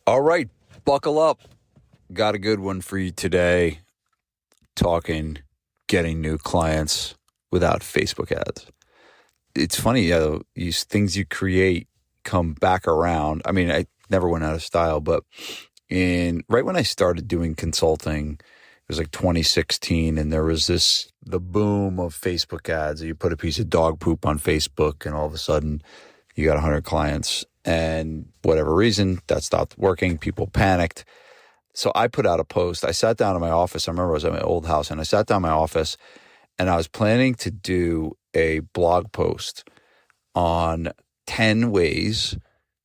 All right, buckle up. Got a good one for you today. Talking getting new clients without Facebook ads. It's funny, these things you create come back around. I mean, I never went out of style, but right when I started doing consulting, it was like 2016, and there was the boom of Facebook ads. You put a piece of dog poop on Facebook, and all of a sudden, you got 100 clients. And whatever reason, that stopped working. People panicked. So I put out a post. I sat down in my office. I remember I was at my old house, and I sat down in my office, and I was planning to do a blog post on 10 ways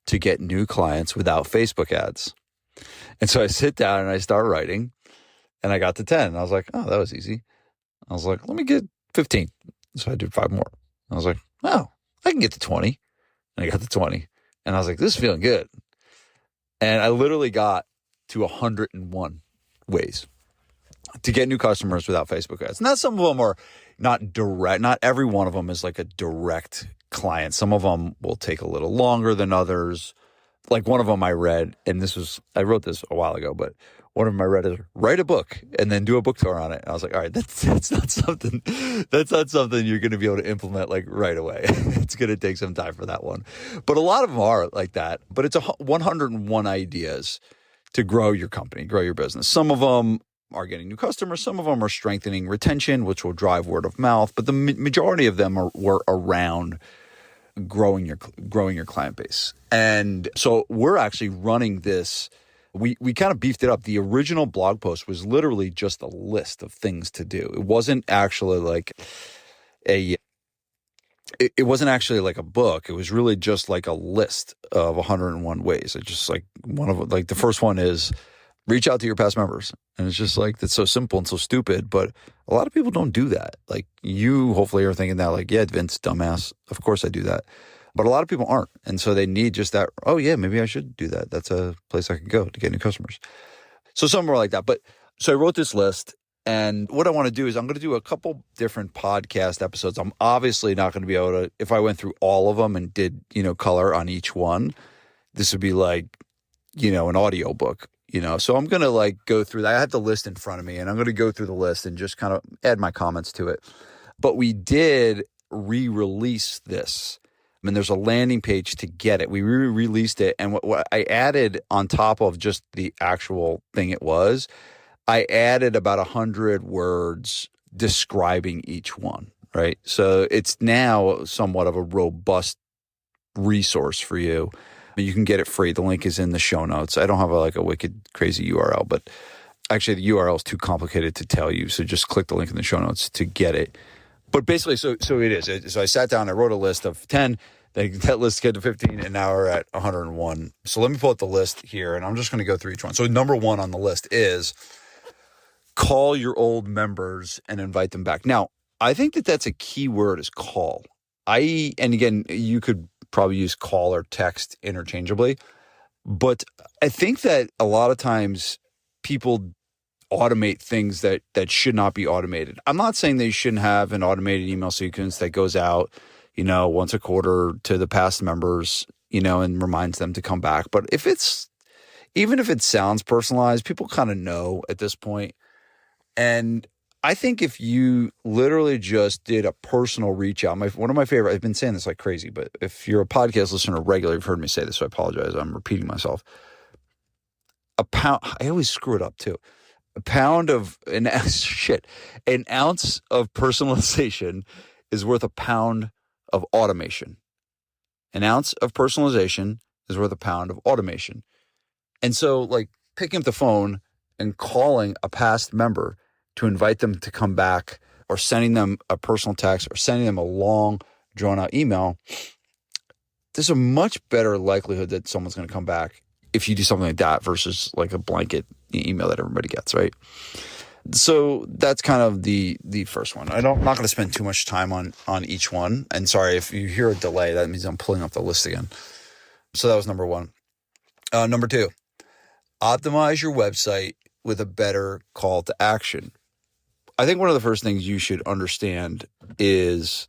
to get new clients without Facebook ads. And so I sit down and I start writing, and I got to 10. And I was like, oh, that was easy. I was like, let me get 15. So I did 5 more. I was like, oh, I can get to 20. And I got to 20. And I was like, this is feeling good. And I literally got to 101 ways to get new customers without Facebook ads. Now, some of them are not direct. Not every one of them is like a direct client. Some of them will take a little longer than others. Like one of them I read, and I wrote this a while ago, but one of them I read is write a book and then do a book tour on it. And I was like, all right, that's not something you're going to be able to implement like right away. It's going to take some time for that one. But a lot of them are like that. But it's 101 ideas to grow your company, grow your business. Some of them are getting new customers. Some of them are strengthening retention, which will drive word of mouth. But the majority of them were around growing your client base. And so we're actually running this. We kind of beefed it up. The original blog post was literally just a list of things to do. It wasn't actually like it wasn't actually like a book. It was really just like a list of 101 ways. It's just like the first one is reach out to your past members. And it's just like, that's so simple and so stupid, but a lot of people don't do that. Like you hopefully are thinking that like, yeah, Vince, dumbass. Of course I do that. But a lot of people aren't. And so they need just that, oh yeah, maybe I should do that. That's a place I could go to get new customers. So some were like that. But so I wrote this list, and what I want to do is I'm going to do a couple different podcast episodes. I'm obviously not going to be able to, if I went through all of them and did, color on each one, this would be like, an audio book, So I'm going to like go through that. I have the list in front of me, and I'm going to go through the list and just kind of add my comments to it. But we did re-release this. I mean, there's a landing page to get it. We re-released it. And what I added on top of just the actual thing it was, I added about 100 words describing each one, right? So it's now somewhat of a robust resource for you. You can get it free. The link is in the show notes. I don't have a wicked crazy URL, but actually the URL is too complicated to tell you. So just click the link in the show notes to get it. But basically, so it is. So I sat down, I wrote a list of 10, that list get to 15, and now we're at 101. So let me pull up the list here, and I'm just going to go through each one. So number 1 on the list is call your old members and invite them back. Now, I think that's a key word is call. And again, you could probably use call or text interchangeably, but I think that a lot of times people automate things that should not be automated. I'm not saying they shouldn't have an automated email sequence that goes out, once a quarter to the past members, and reminds them to come back. But even if it sounds personalized, people kind of know at this point. And I think if you literally just did a personal reach out, one of my favorite, I've been saying this like crazy, but if you're a podcast listener regularly, you've heard me say this, so I apologize. I'm repeating myself. I always screw it up too. An ounce of personalization is worth a pound of automation. An ounce of personalization is worth a pound of automation. And so like picking up the phone and calling a past member to invite them to come back, or sending them a personal text, or sending them a long drawn out email, there's a much better likelihood that someone's going to come back if you do something like that versus like a blanket email that everybody gets, right? So that's kind of the first one. I'm not going to spend too much time on each one. And sorry, if you hear a delay, that means I'm pulling up the list again. So that was number 1. Number 2, optimize your website with a better call to action. I think one of the first things you should understand is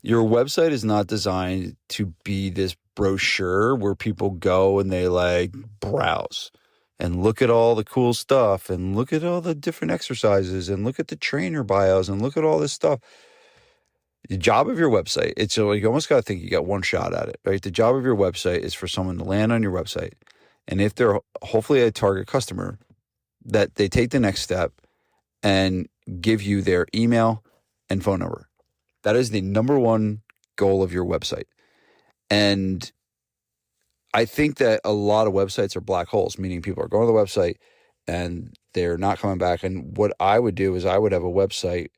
your website is not designed to be this brochure where people go and they like browse and look at all the cool stuff and look at all the different exercises and look at the trainer bios and look at all this stuff. The job of your website, it's like you almost got to think you got one shot at it, right? The job of your website is for someone to land on your website. And if they're hopefully a target customer, that they take the next step and give you their email and phone number. That is the number one goal of your website. And I think that a lot of websites are black holes, meaning people are going to the website and they're not coming back. And what I would do is I would have a website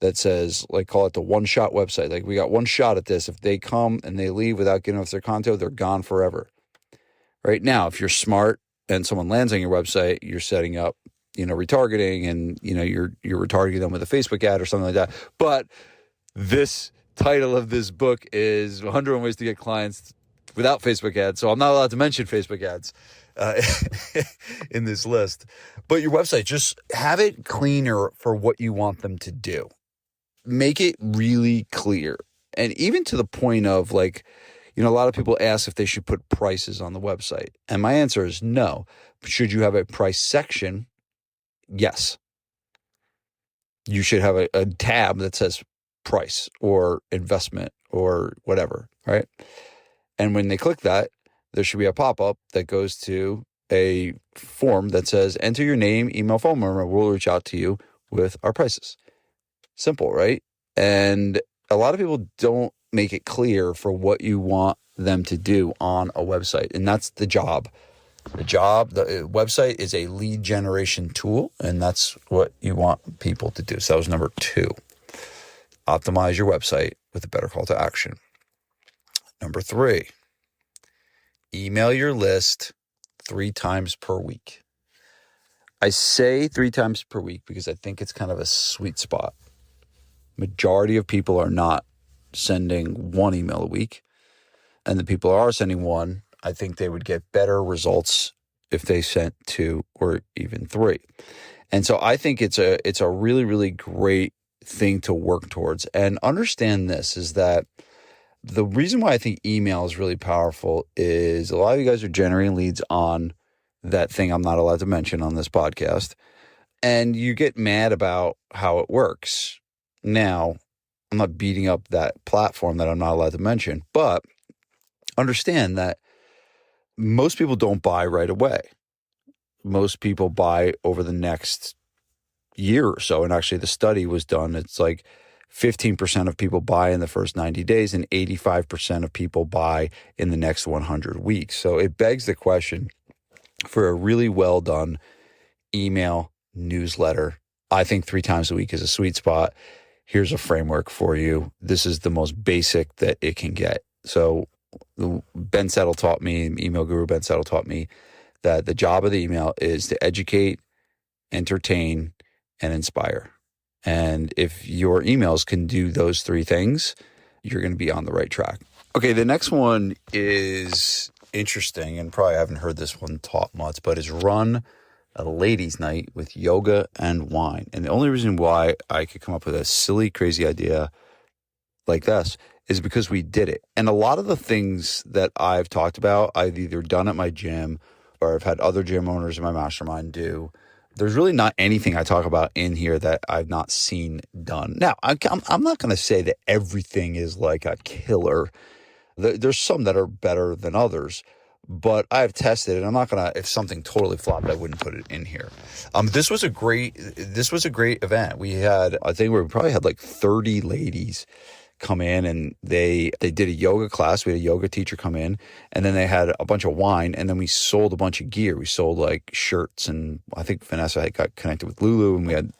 that says, like, call it the one-shot website. Like, we got one shot at this. If they come and they leave without getting off their conto, they're gone forever. Right now, if you're smart and someone lands on your website, you're setting up, retargeting, and, you're retargeting them with a Facebook ad or something like that. But this title of this book is 101 Ways to Get Clients Without Facebook Ads. So I'm not allowed to mention Facebook ads in this list. But your website, just have it cleaner for what you want them to do. Make it really clear. And even to the point of like, a lot of people ask if they should put prices on the website. And my answer is no. Should you have a price section? Yes. You should have a tab that says price or investment or whatever, right? And when they click that, there should be a pop-up that goes to a form that says, enter your name, email, phone number, we'll reach out to you with our prices. Simple, right? And a lot of people don't make it clear for what you want them to do on a website. And that's the job. The website is a lead generation tool, and that's what you want people to do. So that was number 2. Optimize your website with a better call to action. Number 3, email your list 3 times per week. I say 3 times per week because I think it's kind of a sweet spot. Majority of people are not sending 1 email a week. And the people who are sending 1, I think they would get better results if they sent 2 or even 3. And so I think it's a really, really great thing to work towards. And understand this is that the reason why I think email is really powerful is a lot of you guys are generating leads on that thing I'm not allowed to mention on this podcast. And you get mad about how it works. Now, I'm not beating up that platform that I'm not allowed to mention, but understand that most people don't buy right away. Most people buy over the next year or so. And actually the study was done. It's like 15% of people buy in the first 90 days and 85% of people buy in the next 100 weeks. So it begs the question for a really well done email newsletter. I think 3 times a week is a sweet spot. Here's a framework for you. This is the most basic that it can get. So Ben Settle taught me, email guru Ben Settle taught me that the job of the email is to educate, entertain, and inspire. And if your emails can do those 3 things, you're going to be on the right track. Okay, the next one is interesting, and probably haven't heard this one taught much, but is run a ladies' night with yoga and wine. And the only reason why I could come up with a silly, crazy idea like this is because we did it. And a lot of the things that I've talked about, I've either done at my gym or I've had other gym owners in my mastermind do. There's really not anything I talk about in here that I've not seen done. Now, I'm not going to say that everything is like a killer. There's some that are better than others, but I've tested it. I'm not going to, if something totally flopped, I wouldn't put it in here. This was a great event. I think we probably had like 30 ladies come in, and they did a yoga class. We had a yoga teacher come in, and then they had a bunch of wine, and then we sold a bunch of gear. We sold like shirts, and I think Vanessa had got connected with Lulu, and we had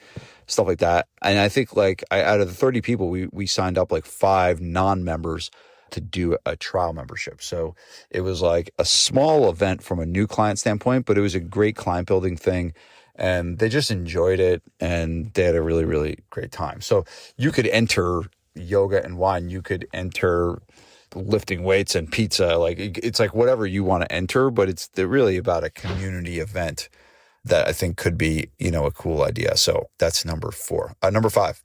stuff like that. And I think out of the 30 people, we signed up like 5 non-members to do a trial membership. So it was like a small event from a new client standpoint, but it was a great client building thing. And they just enjoyed it, and they had a really, really great time. So you could enter yoga and wine. You could enter lifting weights and pizza. Like it's like whatever you want to enter, but it's really about a community event that I think could be, a cool idea. So that's number 4. Number 5.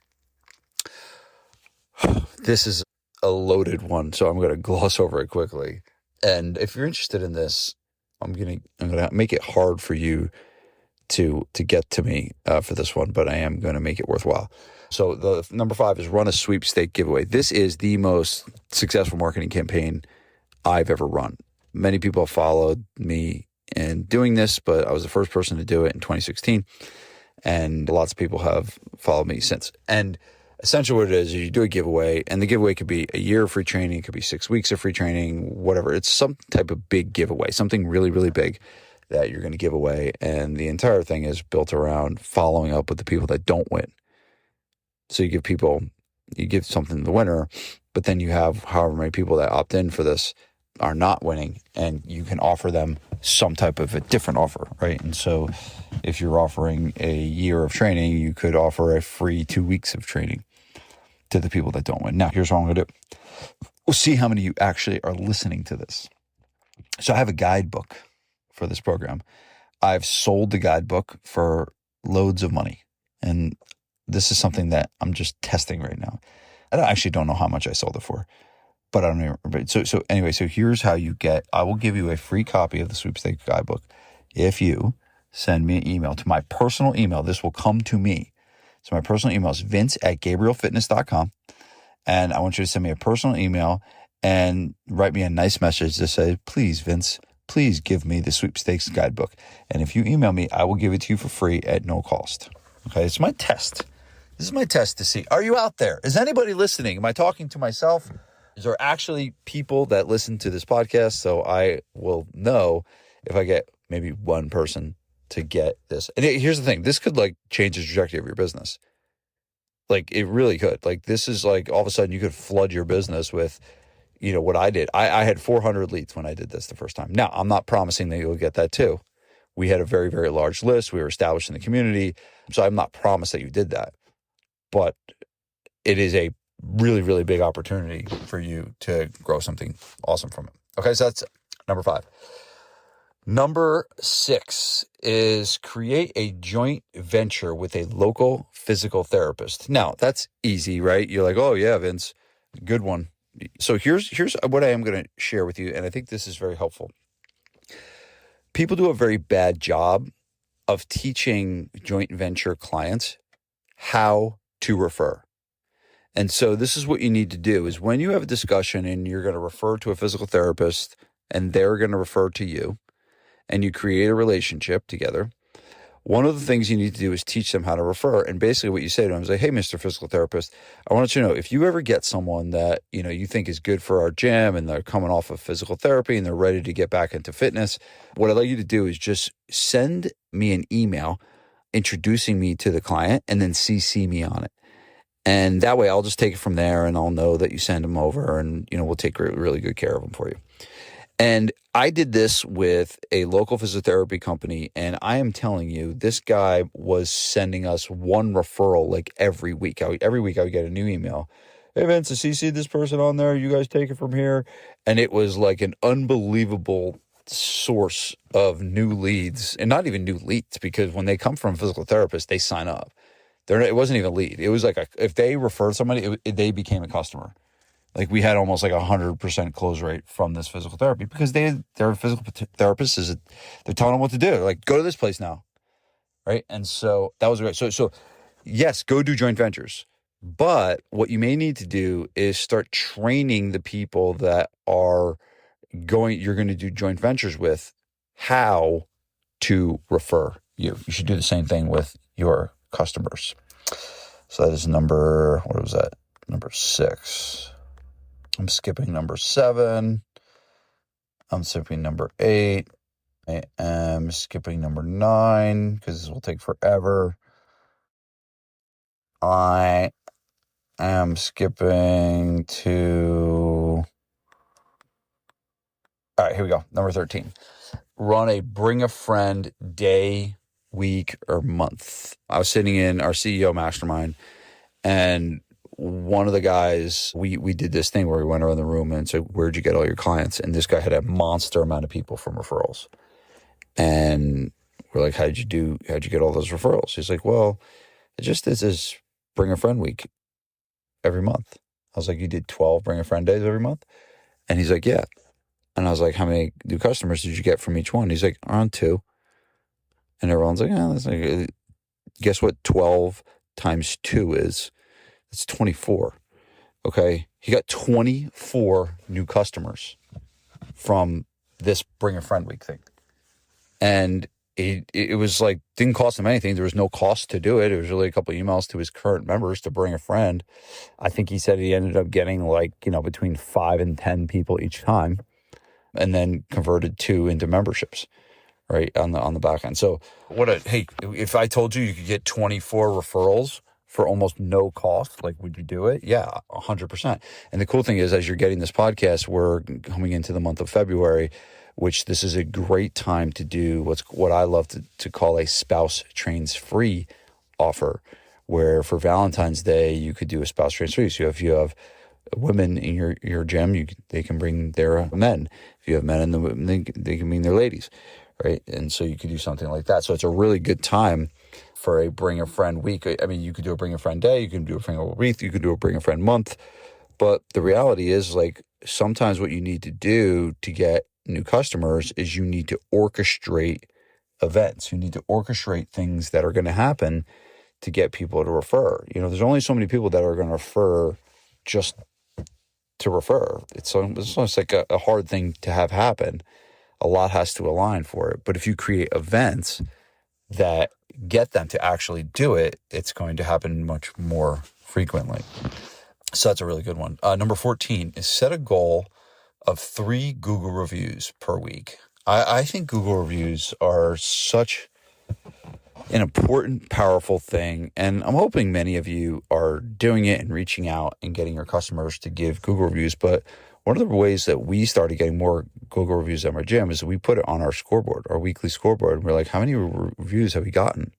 This is a loaded one, so I'm going to gloss over it quickly. And if you're interested in this, I'm gonna make it hard for you to get to me for this one, but I am going to make it worthwhile. So the number 5 is run a sweepstake giveaway. This is the most successful marketing campaign I've ever run. Many people have followed me in doing this, but I was the first person to do it in 2016, and lots of people have followed me since. And essentially what it is you do a giveaway, and the giveaway could be a year of free training, it could be 6 weeks of free training, whatever. It's some type of big giveaway, something really, really big that you're going to give away. And the entire thing is built around following up with the people that don't win. So you give something to the winner, but then you have however many people that opt in for this are not winning, and you can offer them some type of a different offer, right? And so if you're offering a year of training, you could offer a free 2 weeks of training to the people that don't win. Now, here's what I'm going to do. We'll see how many of you actually are listening to this. So I have a guidebook for this program. I've sold the guidebook for loads of money. And this is something that I'm just testing right now. I actually don't know how much I sold it for, but I don't even remember. So anyway, so here's how I will give you a free copy of the Sweepstakes Guidebook if you send me an email to my personal email. This will come to me. So my personal email is vince@gabrielfitness.com. And I want you to send me a personal email and write me a nice message to say, please, Vince, please give me the Sweepstakes Guidebook. And if you email me, I will give it to you for free at no cost. Okay, it's my test. This is my test to see, are you out there? Is anybody listening? Am I talking to myself? Is there actually people that listen to this podcast? So I will know if I get maybe one person to get this. And here's the thing. This could change the trajectory of your business. It really could. This is all of a sudden you could flood your business with, what I did. I had 400 leads when I did this the first time. Now, I'm not promising that you'll get that too. We had a very, very large list. We were established in the community. So I'm not promised that you did that. But it is a really, really big opportunity for you to grow something awesome from it. Okay, so that's number 5. Number 6 is create a joint venture with a local physical therapist. Now, that's easy, right? You're like, oh yeah, Vince, good one. So here's what I am going to share with you, and I think this is very helpful. People do a very bad job of teaching joint venture clients how to refer. And so this is what you need to do is when you have a discussion and you're going to refer to a physical therapist and they're going to refer to you and you create a relationship together, one of the things you need to do is teach them how to refer. And basically what you say to them is hey, Mr. Physical Therapist, I want you to know if you ever get someone that, you think is good for our gym and they're coming off of physical therapy and they're ready to get back into fitness, what I'd like you to do is just send me an email introducing me to the client and then CC me on it. And that way I'll just take it from there and I'll know that you send them over and, we'll take really good care of them for you. And I did this with a local physiotherapy company, and I am telling you, this guy was sending us one referral every week. Every week I would get a new email. Hey, Vince, I CC'd this person on there. You guys take it from here. And it was an unbelievable source of new leads, and not even new leads, because when they come from a physical therapist, they sign up. It wasn't even a lead. It was if they referred somebody, they became a customer. We had almost 100% close rate from this physical therapy because their physical therapist they're telling them what to do. They're go to this place now, right? And so that was great. So yes, go do joint ventures. But what you may need to do is start training the people that you're going to do joint ventures with how to refer you. You should do the same thing with your customers. So that is number 6. I'm skipping number 7. I'm skipping number 8. I am skipping number 9 because this will take forever. I am skipping to... All right, here we go. Number 13. Run a bring a friend day, week, or month. I was sitting in our CEO mastermind, and one of the guys, we did this thing where we went around the room and said, where'd you get all your clients? And this guy had a monster amount of people from referrals. And we're like, how'd you get all those referrals? He's like, well, it just is this bring a friend week every month. I was like, you did 12 bring a friend days every month? And he's like, yeah. And I was like, how many new customers did you get from each one? He's like, around 2. And everyone's like, that's like, guess what 12 times 2 is? It's 24. Okay. He got 24 new customers from this Bring a Friend Week thing. And it was like, didn't cost him anything. There was no cost to do it. It was really a couple of emails to his current members to bring a friend. I think he said he ended up getting like, between 5 and 10 people each time, and then converted 2 into memberships, right, on the back end. So hey, if I told you could get 24 referrals for almost no cost, like, would you do it? Yeah, 100%. And the cool thing is, as you're getting this podcast, we're coming into the month of February, which this is a great time to do what I love to call a spouse trains free offer, where for Valentine's Day, you could do a spouse trains free. So if you have women in your gym, they can bring their men. If you have men in the women, they can bring their ladies, right? And so you could do something like that. So it's a really good time for a Bring a Friend Week. I mean, you could do a Bring a Friend Day, you can do a Bring a Wreath, you could do a Bring a Friend Month. But the reality is, like, sometimes what you need to do to get new customers is you need to orchestrate events. You need to orchestrate things that are going to happen to get people to refer. There's only so many people that are going to refer just to refer. It's almost like a hard thing to have happen. A lot has to align for it. But if you create events that get them to actually do it, it's going to happen much more frequently. So that's a really good one. Number 14 is set a goal of 3 Google reviews per week. I think Google reviews are such an important, powerful thing. And I'm hoping many of you are doing it and reaching out and getting your customers to give Google reviews. But one of the ways that we started getting more Google reviews at my gym is we put it on our scoreboard, our weekly scoreboard. And we're like, how many reviews have we gotten?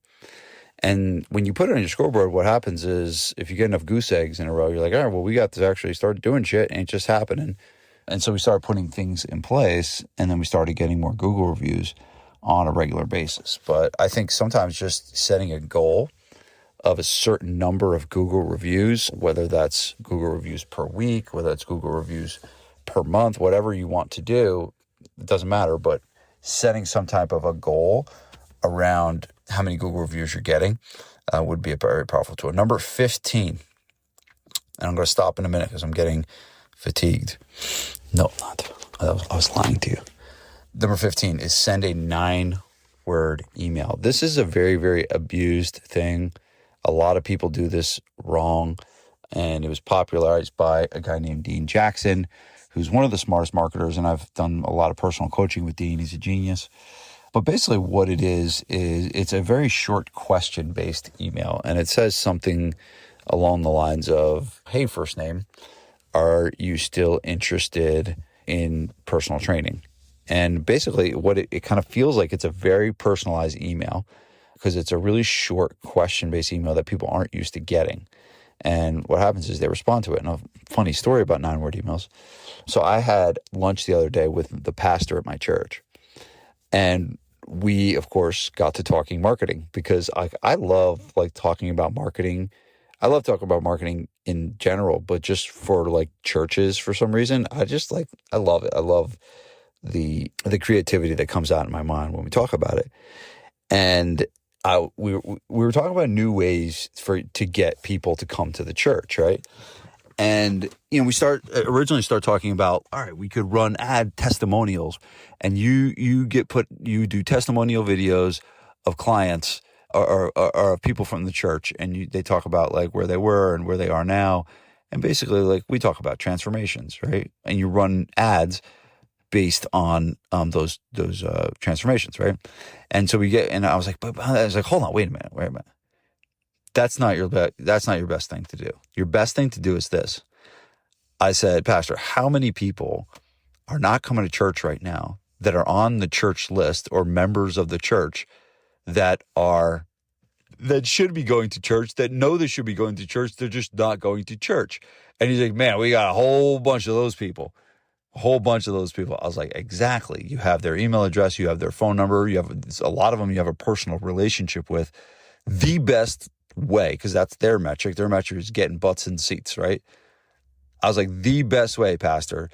And when you put it on your scoreboard, what happens is, if you get enough goose eggs in a row, you're like, all right, well, we got to actually start doing shit, and it's just happening. And so we started putting things in place, and then we started getting more Google reviews on a regular basis. But I think sometimes just setting a goal of a certain number of Google reviews, whether that's Google reviews per week, whether it's Google reviews per month, whatever you want to do, it doesn't matter. But setting some type of a goal around how many Google reviews you're getting would be a very powerful tool. Number 15, and I'm going to stop in a minute because I'm getting fatigued. No, I'm not. I was lying to you. Number 15 is send a 9-word email. This is a very, very abused thing. A lot of people do this wrong, and it was popularized by a guy named Dean Jackson, who's one of the smartest marketers, and I've done a lot of personal coaching with Dean. He's a genius. But basically what it is it's a very short question-based email, and it says something along the lines of, hey, first name, are you still interested in personal training? And basically what it kind of feels like, it's a very personalized email because it's a really short question-based email that people aren't used to getting. And what happens is they respond to it. And a funny story about 9-word emails. So I had lunch the other day with the pastor at my church. And we, of course, got to talking marketing because I love talking about marketing. I love talking about marketing in general, but just for churches, for some reason, I love it. I love the creativity that comes out in my mind when we talk about it. And we were talking about new ways to get people to come to the church, right? And, we originally start talking about, all right, we could run ad testimonials, and you do testimonial videos of clients or of people from the church, and they talk about where they were and where they are now. And basically we talk about transformations, right? And you run ads based on those transformations, right? And so and I was like, hold on, wait a minute. That's not your best thing to do. Your best thing to do is this. I said, Pastor, how many people are not coming to church right now that are on the church list or members of the church that should be going to church, that know they should be going to church, they're just not going to church? And he's like, man, we got a whole bunch of those people. I was like, exactly. You have their email address, you have their phone number, you have a lot of them you have a personal relationship with. The best way, because that's their metric is getting butts in seats, right? I was like, the best way, Pastor,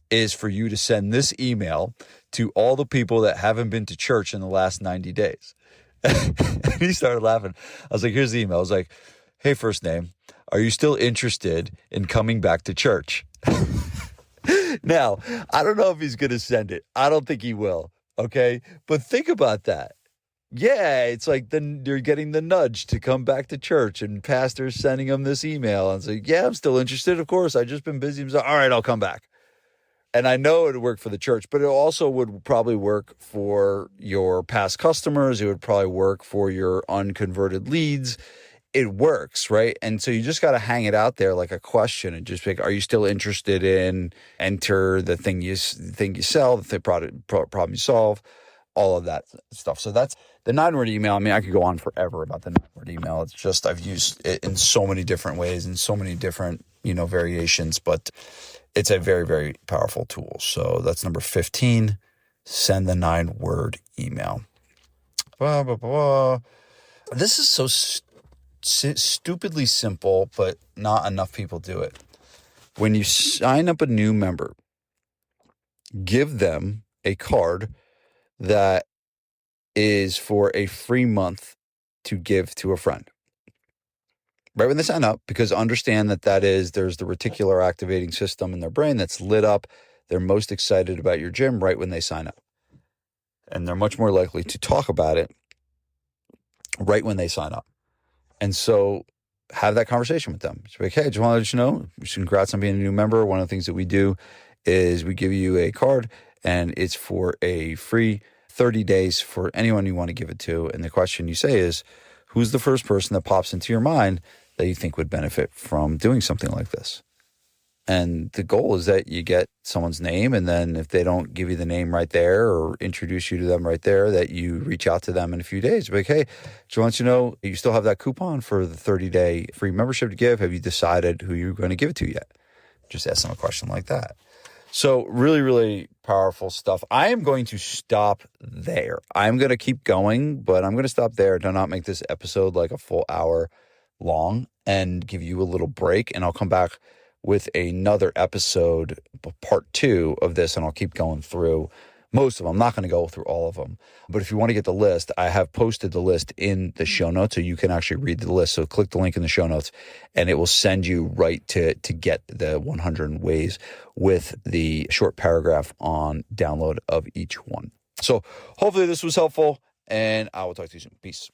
is for you to send this email to all the people that haven't been to church in the last 90 days. And he started laughing. I was like, here's the email. I was like, hey, first name, are you still interested in coming back to church? Now, I don't know if he's going to send it. I don't think he will. Okay. But think about that. Yeah, it's like then you're getting the nudge to come back to church, and pastor's sending him this email and say, yeah, I'm still interested. Of course, I've just been busy. I'm like, all right, I'll come back. And I know it would work for the church, but it also would probably work for your past customers. It would probably work for your unconverted leads. It works, right? And so you just got to hang it out there like a question and just be like, are you still interested in enter the thing you sell, the problem you solve, all of that stuff. So that's the 9-word email. I mean, I could go on forever about the 9-word email. It's just I've used it in so many different ways and so many different, variations, but it's a very, very powerful tool. So that's number 15. Send the 9-word email. Blah, blah, blah. This is so stupidly simple, but not enough people do it. When you sign up a new member, give them a card that is for a free month to give to a friend. Right when they sign up, because understand there's the reticular activating system in their brain that's lit up. They're most excited about your gym right when they sign up. And they're much more likely to talk about it right when they sign up. And so have that conversation with them. It's like, hey, just want to let you know, congrats on being a new member. One of the things that we do is we give you a card, and it's for a free 30 days for anyone you want to give it to. And the question you say is, who's the first person that pops into your mind that you think would benefit from doing something like this? And the goal is that you get someone's name, and then if they don't give you the name right there or introduce you to them right there, that you reach out to them in a few days. Be like, hey, just want you to know, you still have that coupon for the 30-day free membership to give. Have you decided who you're going to give it to yet? Just ask them a question like that. So really, really powerful stuff. I am going to stop there. I'm going to keep going, but I'm going to stop there. Do not make this episode like a full hour long and give you a little break. And I'll come back with another episode, part 2 of this, and I'll keep going through most of them. I'm not going to go through all of them. But if you want to get the list, I have posted the list in the show notes, so you can actually read the list. So click the link in the show notes, and it will send you right to get the 100 ways with the short paragraph on download of each one. So hopefully this was helpful, and I will talk to you soon. Peace.